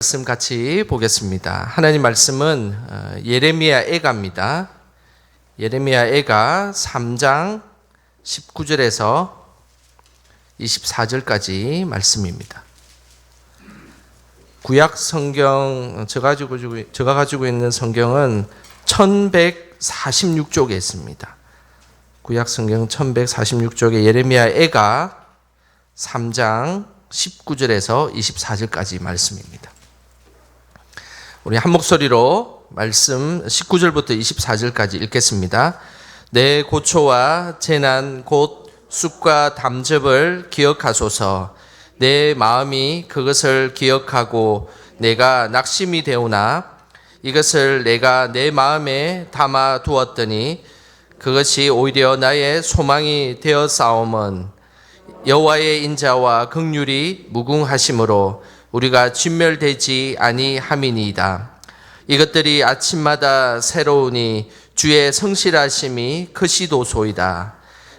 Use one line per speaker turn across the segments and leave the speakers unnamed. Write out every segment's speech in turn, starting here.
말씀 같이 보겠습니다. 하나님 말씀은 예레미야 애가입니다. 예레미야 애가 3장 19절에서 24절까지 말씀입니다. 구약 성경 제가 가지고 있는 성경은 1146쪽에 있습니다. 구약 성경 1146쪽에 예레미야 애가 3장 19절에서 24절까지 말씀입니다. 우리 한 목소리로 말씀 19절부터 24절까지 읽겠습니다. 내 고초와 재난 곧 쑥과 담즙을 기억하소서. 내 마음이 그것을 기억하고 내가 낙심이 되오나 이것을 내가 내 마음에 담아 두었더니 그것이 오히려 나의 소망이 되었사오면 여호와의 인자와 긍휼이 무궁하심으로 우리가 진멸되지 아니함이니이다. 이것들이 아침마다 새로우니 주의 성실하심이 크시도소이다.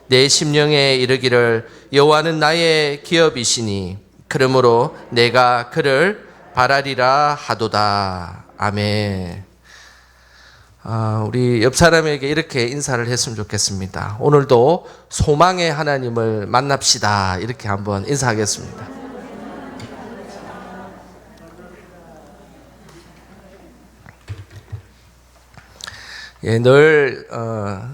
내 심령에 이르기를 여호와는 나의 기업이시니 그러므로 내가 그를 바라리라 하도다. 아멘. 우리 옆 사람에게 이렇게 인사를 했으면 좋겠습니다. 오늘도 소망의 하나님을 만납시다. 이렇게 한번 인사하겠습니다. 늘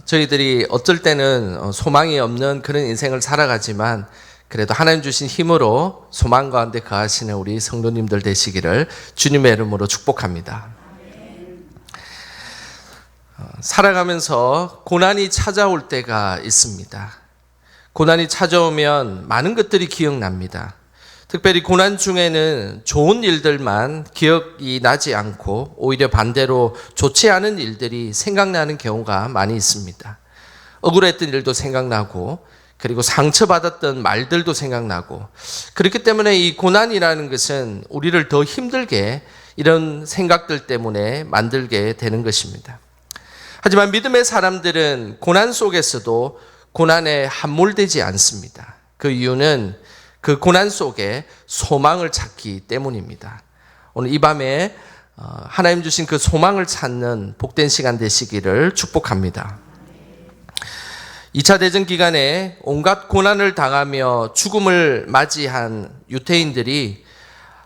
저희들이 어쩔 때는 소망이 없는 그런 인생을 살아가지만 그래도 하나님 주신 힘으로 소망 가운데 거하시는 우리 성도님들 되시기를 주님의 이름으로 축복합니다. 살아가면서 고난이 찾아올 때가 있습니다. 고난이 찾아오면 많은 것들이 기억납니다. 특별히 고난 중에는 좋은 일들만 기억이 나지 않고 오히려 반대로 좋지 않은 일들이 생각나는 경우가 많이 있습니다. 억울했던 일도 생각나고 그리고 상처받았던 말들도 생각나고 그렇기 때문에 이 고난이라는 것은 우리를 더 힘들게 이런 생각들 때문에 만들게 되는 것입니다. 하지만 믿음의 사람들은 고난 속에서도 고난에 함몰되지 않습니다. 그 이유는 그 고난 속에 소망을 찾기 때문입니다. 오늘 이 밤에 하나님 주신 그 소망을 찾는 복된 시간 되시기를 축복합니다. 2차 대전 기간에 온갖 고난을 당하며 죽음을 맞이한 유태인들이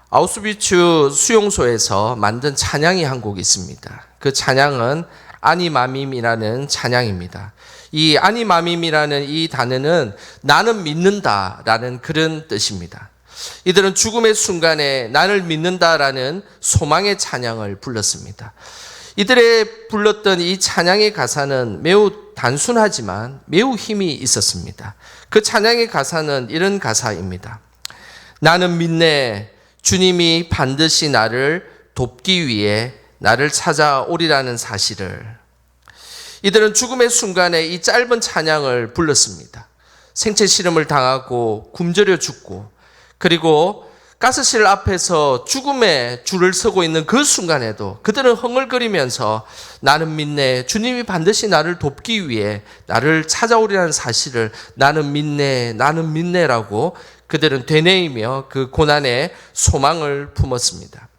아우슈비츠 수용소에서 만든 찬양이 한 곡 있습니다. 그 찬양은 아니마밈이라는 찬양입니다. 이 아니마밈이라는 이 단어는 나는 믿는다라는 그런 뜻입니다. 이들은 죽음의 순간에 나를 믿는다라는 소망의 찬양을 불렀습니다. 이들의 불렀던 이 찬양의 가사는 매우 단순하지만 매우 힘이 있었습니다. 그 찬양의 가사는 이런 가사입니다. 나는 믿네 주님이 반드시 나를 돕기 위해 나를 찾아오리라는 사실을. 이들은 죽음의 순간에 이 짧은 찬양을 불렀습니다. 생체 실험을 당하고 굶주려 죽고 그리고 가스실 앞에서 죽음의 줄을 서고 있는 그 순간에도 그들은 흥얼거리면서 나는 믿네 주님이 반드시 나를 돕기 위해 나를 찾아오리라는 사실을 나는 믿네라고 그들은 되뇌이며 그 고난에 소망을 품었습니다.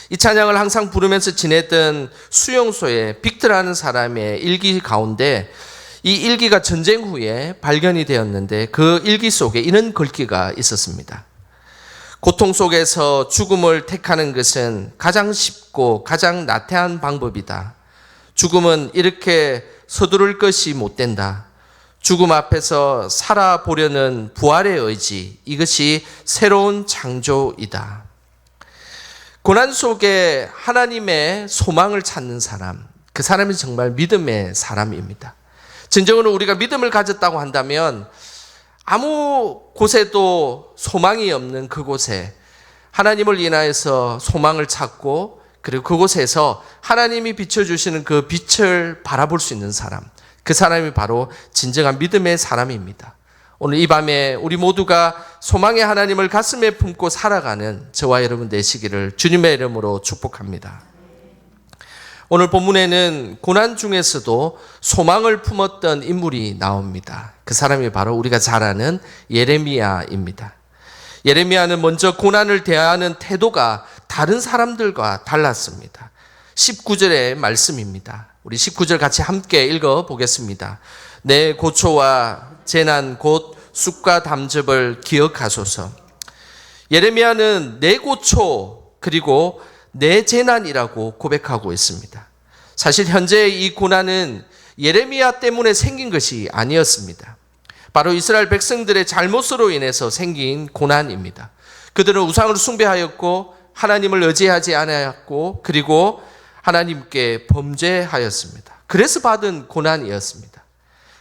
이 찬양을 항상 부르면서 지냈던 수용소에 빅트라는 사람의 일기 가운데 이 일기가 전쟁 후에 발견이 되었는데 그 일기 속에 이런 글귀가 있었습니다. 고통 속에서 죽음을 택하는 것은 가장 쉽고 가장 나태한 방법이다. 죽음은 이렇게 서두를 것이 못 된다. 죽음 앞에서 살아보려는 부활의 의지, 이것이 새로운 창조이다. 고난 속에 하나님의 소망을 찾는 사람, 그 사람이 정말 믿음의 사람입니다. 진정으로 우리가 믿음을 가졌다고 한다면 아무 곳에도 소망이 없는 그곳에 하나님을 인하여서 소망을 찾고 그리고 그곳에서 하나님이 비춰주시는 그 빛을 바라볼 수 있는 사람, 그 사람이 바로 진정한 믿음의 사람입니다. 오늘 이 밤에 우리 모두가 소망의 하나님을 가슴에 품고 살아가는 저와 여러분 되시기를 주님의 이름으로 축복합니다. 오늘 본문에는 고난 중에서도 소망을 품었던 인물이 나옵니다. 그 사람이 바로 우리가 잘 아는 예레미야입니다. 예레미야는 먼저 고난을 대하는 태도가 다른 사람들과 달랐습니다. 19절의 말씀입니다. 우리 19절 같이 함께 읽어보겠습니다. 내 고초와 재난 곧 쑥과 담즙을 기억하소서. 예레미야는 내 고초 그리고 내 재난이라고 고백하고 있습니다. 사실 현재의 이 고난은 예레미야 때문에 생긴 것이 아니었습니다. 바로 이스라엘 백성들의 잘못으로 인해서 생긴 고난입니다. 그들은 우상을 숭배하였고 하나님을 의지하지 않았고 그리고 하나님께 범죄하였습니다. 그래서 받은 고난이었습니다.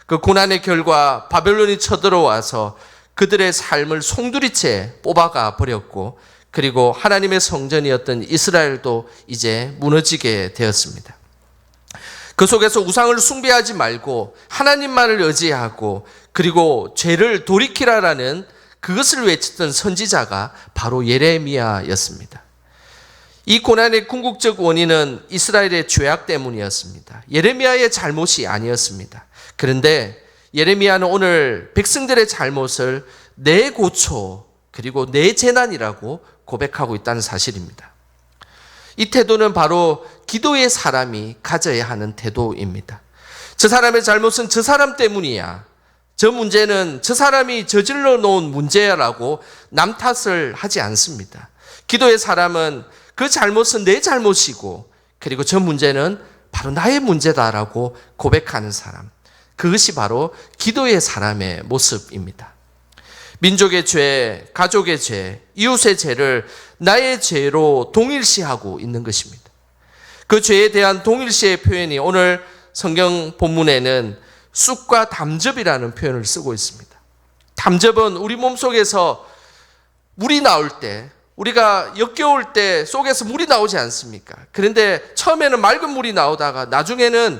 그 고난의 결과 바벨론이 쳐들어와서 그들의 삶을 송두리째 뽑아가 버렸고 그리고 하나님의 성전이었던 이스라엘도 이제 무너지게 되었습니다. 그 속에서 우상을 숭배하지 말고 하나님만을 의지하고 그리고 죄를 돌이키라라는 그것을 외쳤던 선지자가 바로 예레미야였습니다. 이 고난의 궁극적 원인은 이스라엘의 죄악 때문이었습니다. 예레미야의 잘못이 아니었습니다. 그런데 예레미야는 오늘 백성들의 잘못을 내 고초 그리고 내 재난이라고 고백하고 있다는 사실입니다. 이 태도는 바로 기도의 사람이 가져야 하는 태도입니다. 저 사람의 잘못은 저 사람 때문이야. 저 문제는 저 사람이 저질러 놓은 문제야라고 남 탓을 하지 않습니다. 기도의 사람은 그 잘못은 내 잘못이고 그리고 저 문제는 바로 나의 문제다라고 고백하는 사람. 그것이 바로 기도의 사람의 모습입니다. 민족의 죄, 가족의 죄, 이웃의 죄를 나의 죄로 동일시하고 있는 것입니다. 그 죄에 대한 동일시의 표현이 오늘 성경 본문에는 쑥과 담즙이라는 표현을 쓰고 있습니다. 담즙은 우리 몸속에서 물이 나올 때, 우리가 역겨울 때 속에서 물이 나오지 않습니까? 그런데 처음에는 맑은 물이 나오다가 나중에는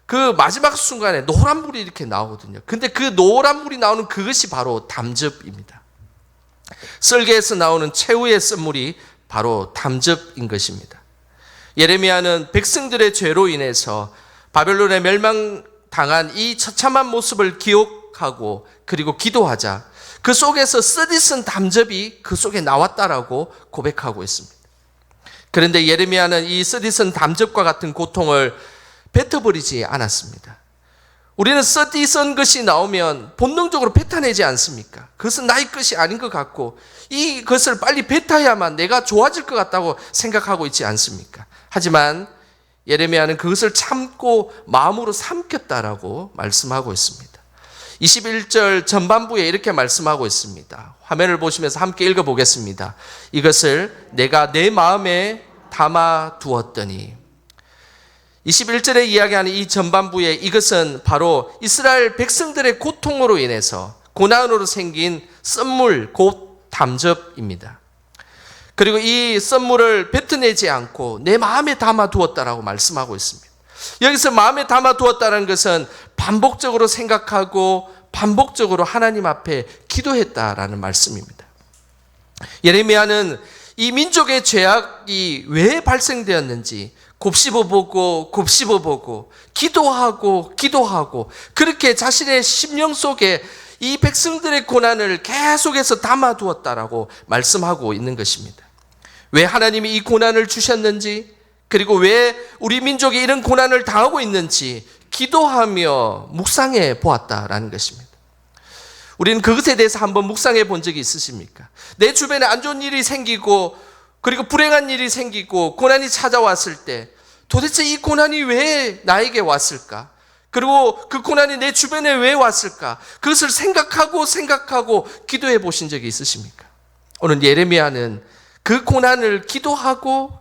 그 마지막 순간에 노란 물이 이렇게 나오거든요. 근데 그 노란 물이 나오는 그것이 바로 담즙입니다. 썰개에서 나오는 최후의 쓴물이 바로 담즙인 것입니다. 예레미야는 백성들의 죄로 인해서 바벨론에 멸망당한 이 처참한 모습을 기억하고 그리고 기도하자 그 속에서 쓰디쓴 담즙이 그 속에 나왔다라고 고백하고 있습니다. 그런데 예레미야는 이 쓰디쓴 담즙과 같은 고통을 뱉어버리지 않았습니다. 우리는 쓰디쓴 것이 나오면 본능적으로 뱉어내지 않습니까? 그것은 나의 것이 아닌 것 같고 이것을 빨리 뱉어야만 내가 좋아질 것 같다고 생각하고 있지 않습니까? 하지만 예레미야는 그것을 참고 마음으로 삼켰다라고 말씀하고 있습니다. 21절 전반부에 이렇게 말씀하고 있습니다. 화면을 보시면서 함께 읽어보겠습니다. 이것을 내가 내 마음에 담아 두었더니 21절에 이야기하는 이 전반부에 이것은 바로 이스라엘 백성들의 고통으로 인해서 고난으로 생긴 쓴물 곧 담즙입니다. 그리고 이 쓴물을 뱉어내지 않고 내 마음에 담아 두었다라고 말씀하고 있습니다. 여기서 마음에 담아 두었다는 것은 반복적으로 생각하고 반복적으로 하나님 앞에 기도했다라는 말씀입니다. 예레미야는 이 민족의 죄악이 왜 발생되었는지 곱씹어보고 기도하고 그렇게 자신의 심령 속에 이 백성들의 고난을 계속해서 담아두었다라고 말씀하고 있는 것입니다. 왜 하나님이 이 고난을 주셨는지 그리고 왜 우리 민족이 이런 고난을 당하고 있는지 기도하며 묵상해 보았다라는 것입니다. 우리는 그것에 대해서 한번 묵상해 본 적이 있으십니까? 내 주변에 안 좋은 일이 생기고 그리고 불행한 일이 생기고 고난이 찾아왔을 때 도대체 이 고난이 왜 나에게 왔을까? 그리고 그 고난이 내 주변에 왜 왔을까? 그것을 생각하고 기도해 보신 적이 있으십니까? 오늘 예레미야는 그 고난을 기도하고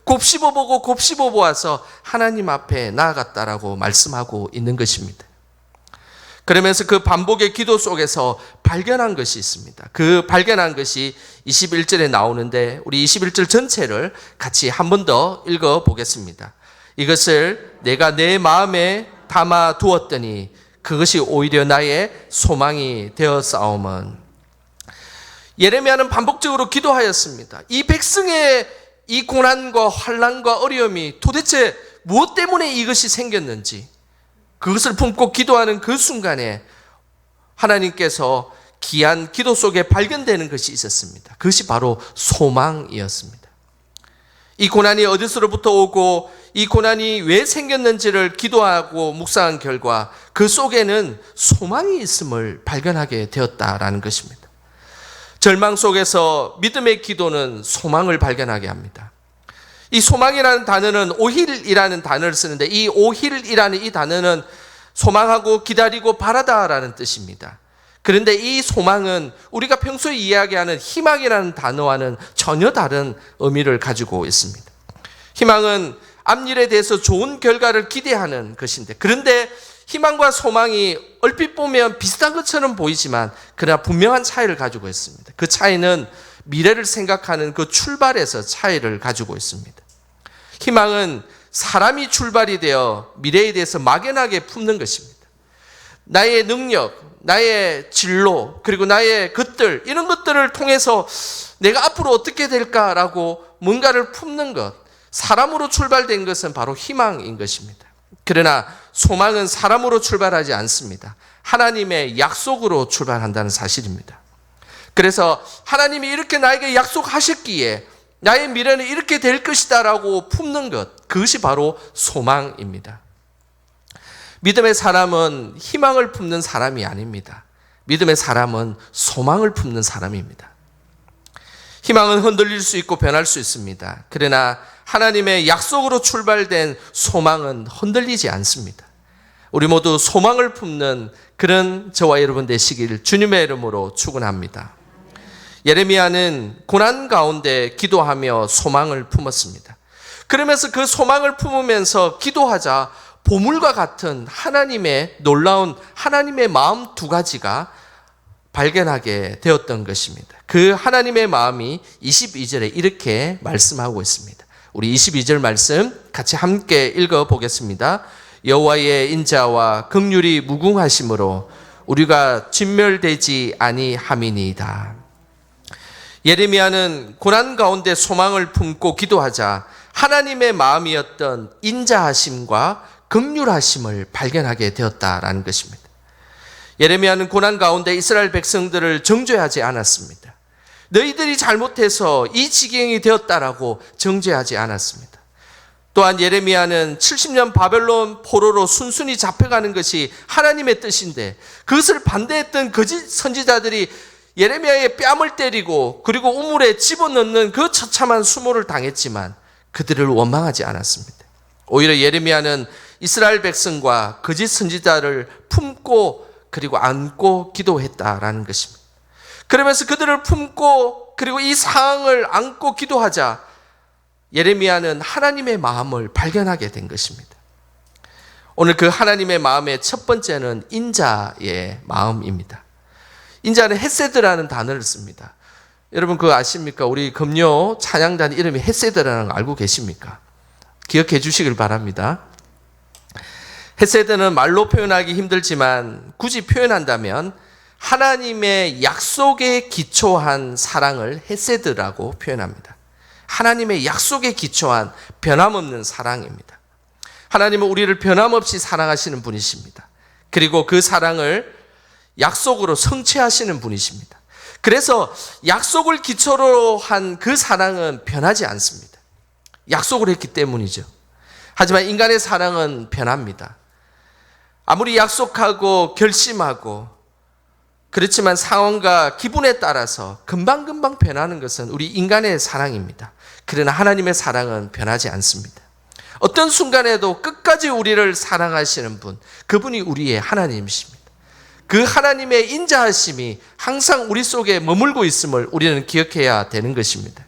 곱씹어 보아서 하나님 앞에 나아갔다라고 말씀하고 있는 것입니다. 그러면서 그 반복의 기도 속에서 발견한 것이 있습니다. 그 발견한 것이 21절에 나오는데 우리 21절 전체를 같이 한 번 더 읽어보겠습니다. 이것을 내가 내 마음에 담아 두었더니 그것이 오히려 나의 소망이 되었사오면. 예레미야는 반복적으로 기도하였습니다. 이 백성의 이 고난과 환난과 어려움이 도대체 무엇 때문에 이것이 생겼는지 그것을 품고 기도하는 그 순간에 하나님께서 귀한 기도 속에 발견되는 것이 있었습니다. 그것이 바로 소망이었습니다. 이 고난이 어디서로부터 오고 이 고난이 왜 생겼는지를 기도하고 묵상한 결과 그 속에는 소망이 있음을 발견하게 되었다라는 것입니다. 절망 속에서 믿음의 기도는 소망을 발견하게 합니다. 이 소망이라는 단어는 오힐이라는 단어를 쓰는데 이 오힐이라는 이 단어는 소망하고 기다리고 바라다라는 뜻입니다. 그런데 이 소망은 우리가 평소에 이야기하는 희망이라는 단어와는 전혀 다른 의미를 가지고 있습니다. 희망은 앞일에 대해서 좋은 결과를 기대하는 것인데, 그런데 희망과 소망이 얼핏 보면 비슷한 것처럼 보이지만 그러나 분명한 차이를 가지고 있습니다. 그 차이는 미래를 생각하는 그 출발에서 차이를 가지고 있습니다. 희망은 사람이 출발이 되어 미래에 대해서 막연하게 품는 것입니다. 나의 능력, 나의 진로, 그리고 나의 것들, 이런 것들을 통해서 내가 앞으로 어떻게 될까라고 뭔가를 품는 것, 사람으로 출발된 것은 바로 희망인 것입니다. 그러나 소망은 사람으로 출발하지 않습니다. 하나님의 약속으로 출발한다는 사실입니다. 그래서 하나님이 이렇게 나에게 약속하셨기에 나의 미래는 이렇게 될 것이다 라고 품는 것, 그것이 바로 소망입니다. 믿음의 사람은 희망을 품는 사람이 아닙니다. 믿음의 사람은 소망을 품는 사람입니다. 희망은 흔들릴 수 있고 변할 수 있습니다. 그러나 하나님의 약속으로 출발된 소망은 흔들리지 않습니다. 우리 모두 소망을 품는 그런 저와 여러분 되시길 주님의 이름으로 축원합니다. 예레미야는 고난 가운데 기도하며 소망을 품었습니다. 그러면서 그 소망을 품으면서 기도하자 보물과 같은 하나님의 놀라운 하나님의 마음 두 가지가 발견하게 되었던 것입니다. 그 하나님의 마음이 22절에 이렇게 말씀하고 있습니다. 우리 22절 말씀 같이 함께 읽어보겠습니다. 여호와의 인자와 긍휼이 무궁하심으로 우리가 진멸되지 아니함이니이다. 예레미야는 고난 가운데 소망을 품고 기도하자 하나님의 마음이었던 인자하심과 긍휼하심을 발견하게 되었다라는 것입니다. 예레미야는 고난 가운데 이스라엘 백성들을 정죄하지 않았습니다. 너희들이 잘못해서 이 지경이 되었다라고 정죄하지 않았습니다. 또한 예레미야는 70년 바벨론 포로로 순순히 잡혀가는 것이 하나님의 뜻인데 그것을 반대했던 거짓 선지자들이 예레미야의 뺨을 때리고 그리고 우물에 집어넣는 그 처참한 수모를 당했지만 그들을 원망하지 않았습니다. 오히려 예레미야는 이스라엘 백성과 거짓 선지자를 품고 그리고 안고 기도했다라는 것입니다. 그러면서 그들을 품고 그리고 이 상황을 안고 기도하자 예레미야는 하나님의 마음을 발견하게 된 것입니다. 오늘 그 하나님의 마음의 첫 번째는 인자의 마음입니다. 인자는 헤세드라는 단어를 씁니다. 여러분 그거 아십니까? 우리 금요 찬양단 이름이 헤세드라는 거 알고 계십니까? 기억해 주시길 바랍니다. 헤세드는 말로 표현하기 힘들지만 굳이 표현한다면 하나님의 약속에 기초한 사랑을 헤세드라고 표현합니다. 하나님의 약속에 기초한 변함없는 사랑입니다. 하나님은 우리를 변함없이 사랑하시는 분이십니다. 그리고 그 사랑을 약속으로 성취하시는 분이십니다. 그래서 약속을 기초로 한 그 사랑은 변하지 않습니다. 약속을 했기 때문이죠. 하지만 인간의 사랑은 변합니다. 아무리 약속하고 결심하고 그렇지만 상황과 기분에 따라서 금방금방 변하는 것은 우리 인간의 사랑입니다. 그러나 하나님의 사랑은 변하지 않습니다. 어떤 순간에도 끝까지 우리를 사랑하시는 분, 그분이 우리의 하나님이십니다. 그 하나님의 인자하심이 항상 우리 속에 머물고 있음을 우리는 기억해야 되는 것입니다.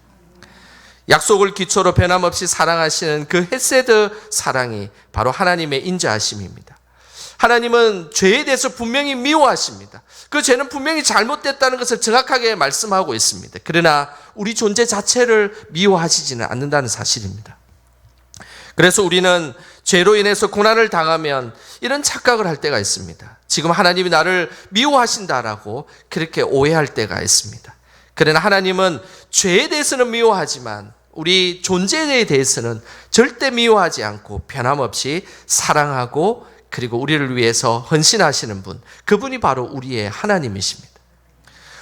약속을 기초로 변함없이 사랑하시는 그 헤세드 사랑이 바로 하나님의 인자하심입니다. 하나님은 죄에 대해서 분명히 미워하십니다. 그 죄는 분명히 잘못됐다는 것을 정확하게 말씀하고 있습니다. 그러나 우리 존재 자체를 미워하시지는 않는다는 사실입니다. 그래서 우리는 죄로 인해서 고난을 당하면 이런 착각을 할 때가 있습니다. 지금 하나님이 나를 미워하신다라고 그렇게 오해할 때가 있습니다. 그러나 하나님은 죄에 대해서는 미워하지만 우리 존재에 대해서는 절대 미워하지 않고 변함없이 사랑하고 그리고 우리를 위해서 헌신하시는 분, 그분이 바로 우리의 하나님이십니다.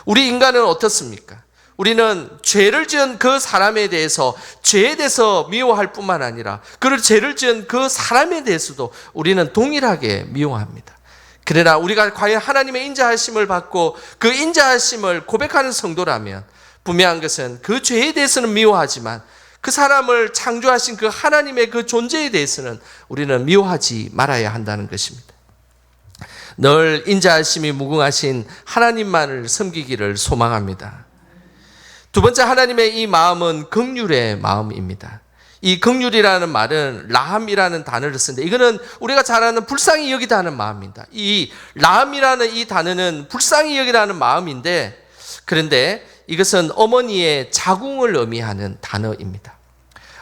우리 인간은 어떻습니까? 우리는 죄를 지은 그 사람에 대해서 죄에 대해서 미워할 뿐만 아니라 그를 죄를 지은 그 사람에 대해서도 우리는 동일하게 미워합니다. 그러나 우리가 과연 하나님의 인자하심을 받고 그 인자하심을 고백하는 성도라면 분명한 것은 그 죄에 대해서는 미워하지만 그 사람을 창조하신 그 하나님의 그 존재에 대해서는 우리는 미워하지 말아야 한다는 것입니다. 늘 인자하심이 무궁하신 하나님만을 섬기기를 소망합니다. 두 번째, 하나님의 이 마음은 긍휼의 마음입니다. 이 긍휼이라는 말은 라함이라는 단어를 쓰는데 이거는 우리가 잘 아는 불쌍히 여기다 하는 마음입니다. 이 라함이라는 이 단어는 불쌍히 여기라는 마음인데 그런데 이것은 어머니의 자궁을 의미하는 단어입니다.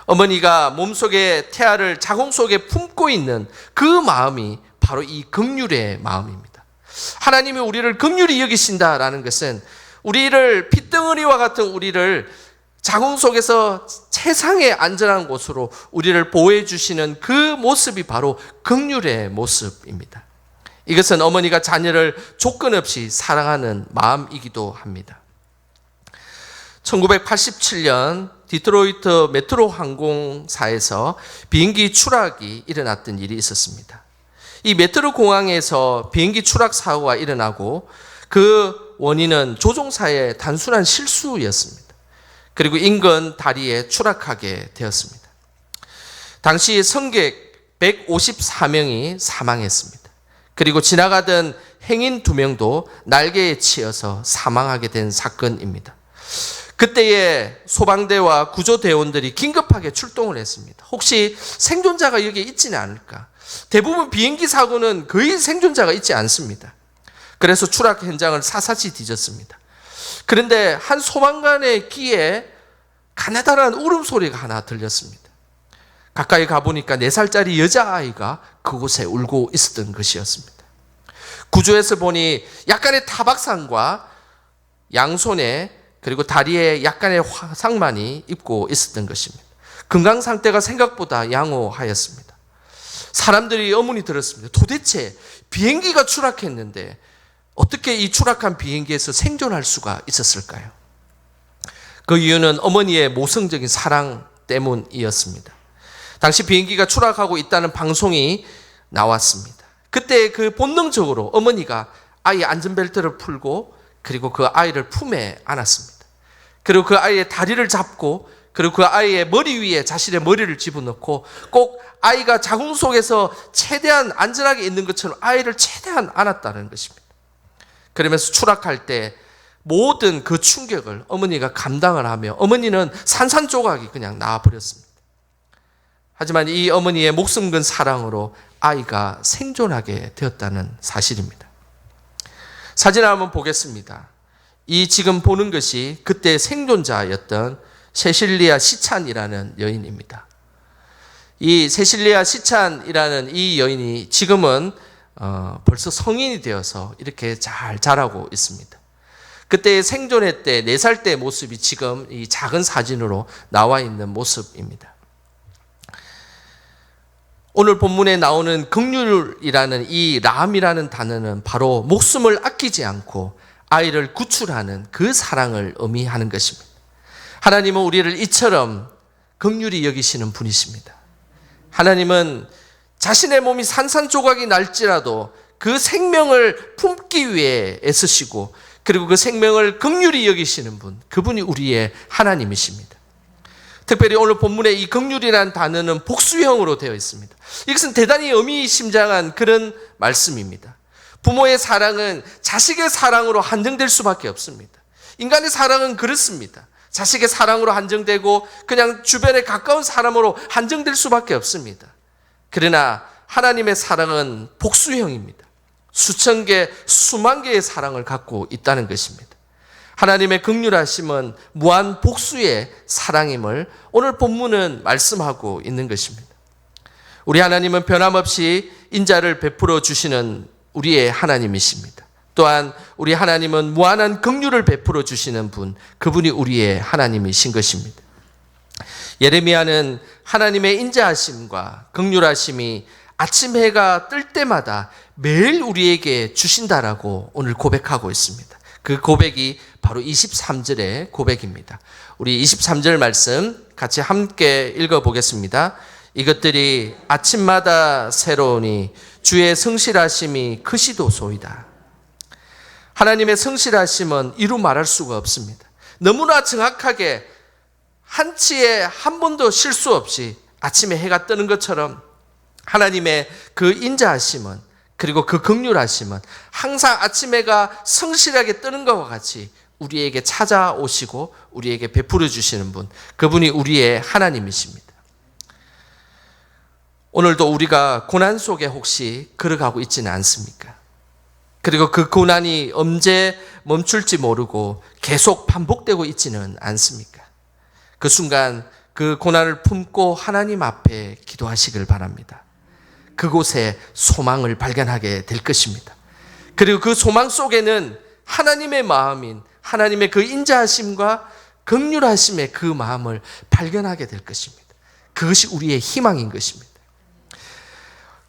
어머니가 몸속에 태아를 자궁 속에 품고 있는 그 마음이 바로 이 긍휼의 마음입니다. 하나님이 우리를 긍휼히 여기신다라는 것은 우리를 핏덩어리와 같은 우리를 자궁 속에서 최상의 안전한 곳으로 우리를 보호해 주시는 그 모습이 바로 긍휼의 모습입니다. 이것은 어머니가 자녀를 조건 없이 사랑하는 마음이기도 합니다. 1987년 디트로이트 메트로 항공사에서 비행기 추락이 일어났던 일이 있었습니다. 이 메트로 공항에서 비행기 추락 사고가 일어나고 그 원인은 조종사의 단순한 실수였습니다. 그리고 인근 다리에 추락하게 되었습니다. 당시 승객 154명이 사망했습니다. 그리고 지나가던 행인 2명도 날개에 치여서 사망하게 된 사건입니다. 그때에 소방대와 구조대원들이 긴급하게 출동을 했습니다. 혹시 생존자가 여기에 있지는 않을까? 대부분 비행기 사고는 거의 생존자가 있지 않습니다. 그래서 추락 현장을 샅샅이 뒤졌습니다. 그런데 한 소방관의 귀에 가느다란 울음소리가 하나 들렸습니다. 가까이 가보니까 4살짜리 여자아이가 그곳에 울고 있었던 것이었습니다. 구조에서 보니 약간의 타박상과 양손에 그리고 다리에 약간의 화상만이 입고 있었던 것입니다. 건강 상태가 생각보다 양호하였습니다. 사람들이 의문이 들었습니다. 도대체 비행기가 추락했는데 어떻게 이 추락한 비행기에서 생존할 수가 있었을까요? 그 이유는 어머니의 모성적인 사랑 때문이었습니다. 당시 비행기가 추락하고 있다는 방송이 나왔습니다. 그때 그 본능적으로 어머니가 아이의 안전벨트를 풀고 그리고 그 아이를 품에 안았습니다. 그리고 그 아이의 다리를 잡고 그리고 그 아이의 머리 위에 자신의 머리를 집어넣고 꼭 아이가 자궁 속에서 최대한 안전하게 있는 것처럼 아이를 최대한 안았다는 것입니다. 그러면서 추락할 때 모든 그 충격을 어머니가 감당을 하며 어머니는 산산조각이 그냥 나와버렸습니다. 하지만 이 어머니의 목숨 건 사랑으로 아이가 생존하게 되었다는 사실입니다. 사진을 한번 보겠습니다. 이 지금 보는 것이 그때 생존자였던 세실리아 시찬이라는 여인입니다. 이 세실리아 시찬이라는 이 여인이 지금은 벌써 성인이 되어서 이렇게 잘 자라고 있습니다. 그때 생존회 때 4살 때 모습이 지금 이 작은 사진으로 나와 있는 모습입니다. 오늘 본문에 나오는 긍휼이라는 이 라함이라는 단어는 바로 목숨을 아끼지 않고 아이를 구출하는 그 사랑을 의미하는 것입니다. 하나님은 우리를 이처럼 긍휼히 여기시는 분이십니다. 하나님은 자신의 몸이 산산조각이 날지라도 그 생명을 품기 위해 애쓰시고 그리고 그 생명을 긍휼히 여기시는 분, 그분이 우리의 하나님이십니다. 특별히 오늘 본문에 이 긍휼이라는 단어는 복수형으로 되어 있습니다. 이것은 대단히 의미심장한 그런 말씀입니다. 부모의 사랑은 자식의 사랑으로 한정될 수밖에 없습니다. 인간의 사랑은 그렇습니다. 자식의 사랑으로 한정되고 그냥 주변에 가까운 사람으로 한정될 수밖에 없습니다. 그러나 하나님의 사랑은 복수형입니다. 수천 개, 수만 개의 사랑을 갖고 있다는 것입니다. 하나님의 긍휼하심은 무한 복수의 사랑임을 오늘 본문은 말씀하고 있는 것입니다. 우리 하나님은 변함없이 인자를 베풀어 주시는 우리의 하나님이십니다. 또한 우리 하나님은 무한한 긍휼을 베풀어 주시는 분, 그분이 우리의 하나님이신 것입니다. 예레미야는 하나님의 인자하심과 긍휼하심이 아침 해가 뜰 때마다 매일 우리에게 주신다라고 오늘 고백하고 있습니다. 그 고백이 바로 23절의 고백입니다. 우리 23절 말씀 같이 함께 읽어보겠습니다. 이것들이 아침마다 새로우니 주의 성실하심이 크시도소이다. 하나님의 성실하심은 이루 말할 수가 없습니다. 너무나 정확하게 한치의 한 번도 실수 없이 아침에 해가 뜨는 것처럼 하나님의 그 인자하심은, 그리고 그 긍휼하심은 항상 아침 해가 성실하게 뜨는 것과 같이 우리에게 찾아오시고 우리에게 베풀어 주시는 분, 그분이 우리의 하나님이십니다. 오늘도 우리가 고난 속에 혹시 걸어가고 있지는 않습니까? 그리고 그 고난이 언제 멈출지 모르고 계속 반복되고 있지는 않습니까? 그 순간 그 고난을 품고 하나님 앞에 기도하시길 바랍니다. 그곳에 소망을 발견하게 될 것입니다. 그리고 그 소망 속에는 하나님의 마음인 하나님의 그 인자하심과 긍휼하심의 그 마음을 발견하게 될 것입니다. 그것이 우리의 희망인 것입니다.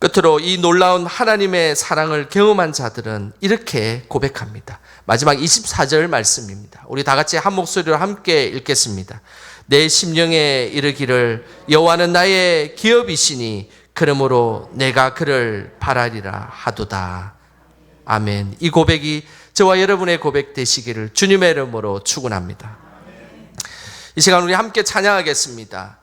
끝으로 이 놀라운 하나님의 사랑을 경험한 자들은 이렇게 고백합니다. 마지막 24절 말씀입니다. 우리 다 같이 한 목소리로 함께 읽겠습니다. 내 심령에 이르기를 여호와는 나의 기업이시니 그러므로 내가 그를 바라리라 하도다. 아멘. 이 고백이 저와 여러분의 고백 되시기를 주님의 이름으로 축원합니다. 이 시간 우리 함께 찬양하겠습니다.